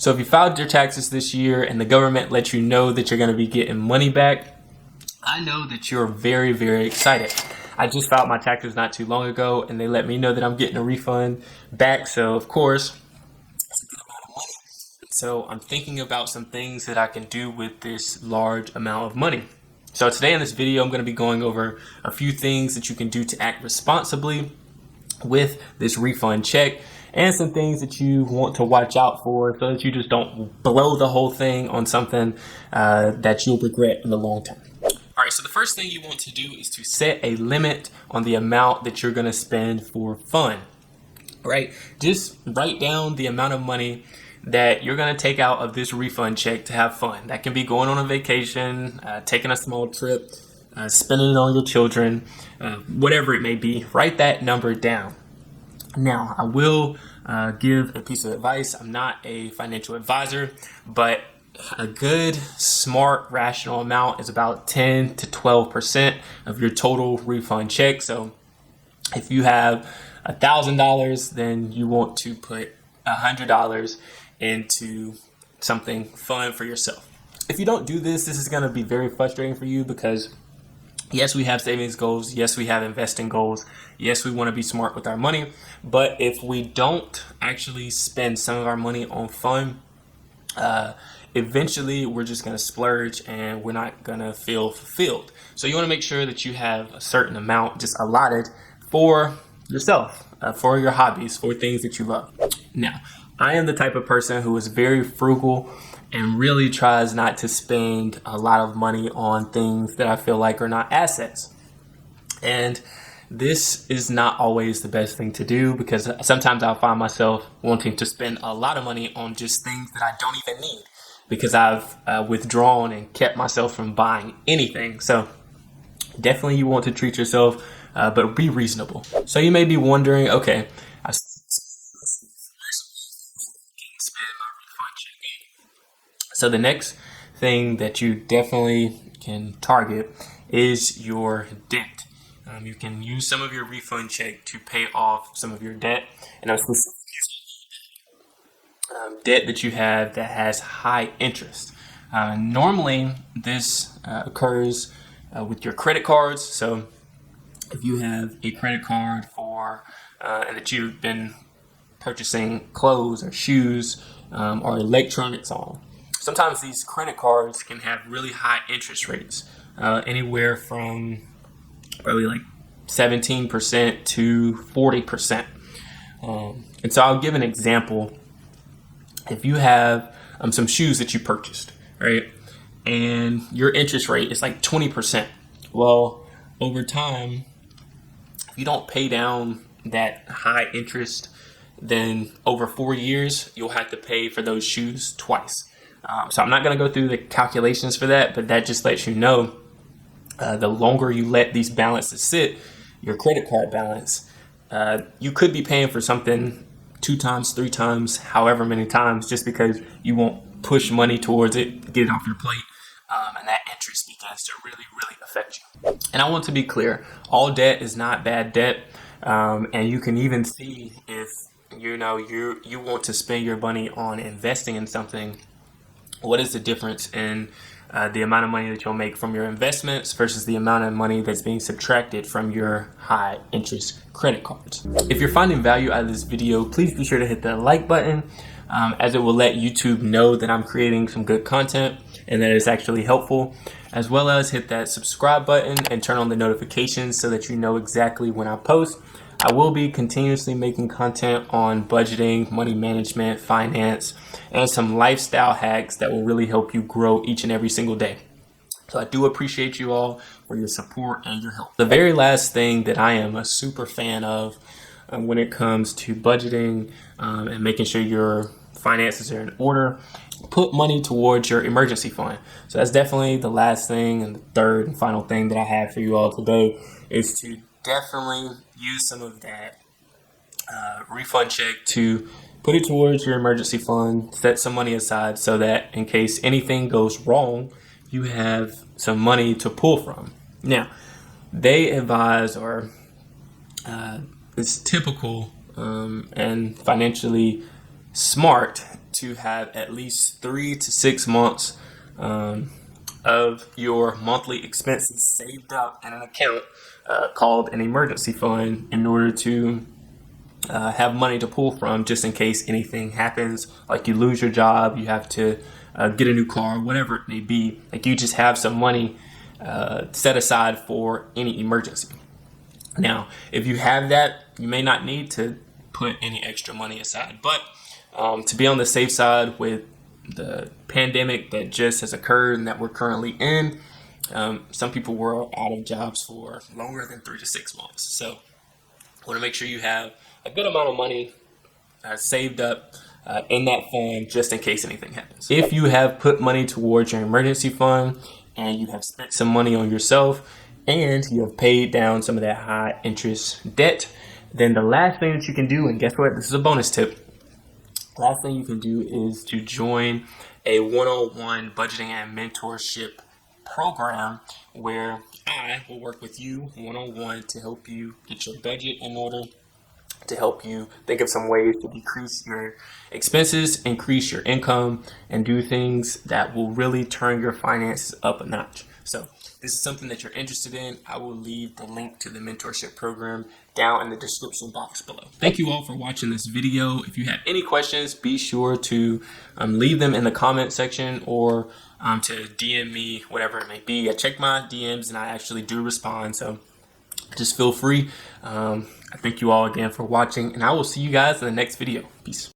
So if you filed your taxes this year and the government lets you know that you're going to be getting money back, I know that you're very, very excited. I just filed my taxes not too long ago and they let me know that I'm getting a refund back. So of course, it's a good amount of money. So I'm thinking about some things that I can do with this large amount of money. So today in this video, I'm going to be going over a few things that you can do to act responsibly with this refund check, and some things that you want to watch out for so that you just don't blow the whole thing on something that you'll regret in the long term. All right, so the first thing you want to do is to set a limit on the amount that you're going to spend for fun. Right? Just write down the amount of money that you're going to take out of this refund check to have fun. That can be going on a vacation, taking a small trip, spending it on your children, whatever it may be. Write that number down. Now, I will give a piece of advice. I'm not a financial advisor, but a good, smart, rational amount is about 10 to 12% of your total refund check. So if you have $1,000, then you want to put $100 into something fun for yourself. If you don't do this, this is going to be very frustrating for you because yes, we have savings goals. Yes, we have investing goals. Yes, we want to be smart with our money. But if we don't actually spend some of our money on fun, eventually we're just going to splurge and we're not going to feel fulfilled. So you want to make sure that you have a certain amount just allotted for yourself, for your hobbies, for things that you love. Now, I am the type of person who is very frugal and really tries not to spend a lot of money on things that I feel like are not assets. And this is not always the best thing to do because sometimes I'll find myself wanting to spend a lot of money on just things that I don't even need because I've withdrawn and kept myself from buying anything. So definitely you want to treat yourself, but be reasonable. So you may be wondering, okay, I So the next thing that you definitely can target is your debt. You can use some of your refund check to pay off some of your debt, and debt that you have that has high interest. Normally, this occurs with your credit cards. So if you have a credit card for and that you've been purchasing clothes or shoes or electronics on, sometimes these credit cards can have really high interest rates, anywhere from probably like 17% to 40%. And so I'll give an example. If you have some shoes that you purchased, right, and your interest rate is like 20%, well, over time, if you don't pay down that high interest, then over 4 years, you'll have to pay for those shoes twice. So I'm not going to go through the calculations for that, but that just lets you know the longer you let these balances sit, your credit card balance, you could be paying for something 2 times, 3 times, however many times, just because you won't push money towards it, get it off your plate, and that interest begins to really, really affect you. And I want to be clear, all debt is not bad debt, and you can even see if you want to spend your money on investing in something. What is the difference in the amount of money that you'll make from your investments versus the amount of money that's being subtracted from your high interest credit cards? If you're finding value out of this video, please be sure to hit the like button, as it will let YouTube know that I'm creating some good content and that it's actually helpful, as well as hit that subscribe button and turn on the notifications so that you know exactly when I post. I will be continuously making content on budgeting, money management, finance, and some lifestyle hacks that will really help you grow each and every single day. So I do appreciate you all for your support and your help. The very last thing that I am a super fan of when it comes to budgeting and making sure your finances are in order, put money towards your emergency fund. So that's definitely the last thing, and the third and final thing that I have for you all today is to definitely use some of that refund check to put it towards your emergency fund, set some money aside so that in case anything goes wrong, you have some money to pull from. Now, they advise, or it's typical and financially smart to have at least 3 to 6 months of your monthly expenses saved up in an account called an emergency fund in order to have money to pull from just in case anything happens, like you lose your job, you have to get a new car, whatever it may be. Like, you just have some money set aside for any emergency. Now, if you have that, you may not need to put any extra money aside, but to be on the safe side with the pandemic that just has occurred and that we're currently in, some people were out of jobs for longer than 3 to 6 months. So want to make sure you have a good amount of money saved up in that fund just in case anything happens. If you have put money towards your emergency fund and you have spent some money on yourself and you have paid down some of that high interest debt, then the last thing that you can do, and guess what? This is a bonus tip. Last thing you can do is to join a one-on-one budgeting and mentorship program where I will work with you one-on-one to help you get your budget in order, to help you think of some ways to decrease your expenses, increase your income, and do things that will really turn your finances up a notch. So if this is something that you're interested in, I will leave the link to the mentorship program down in the description box below. Thank you all for watching this video. If you have any questions, be sure to leave them in the comment section or to DM me, whatever it may be. I check my DMs and I actually do respond, so just feel free. I thank you all again for watching, and I will see you guys in the next video. Peace.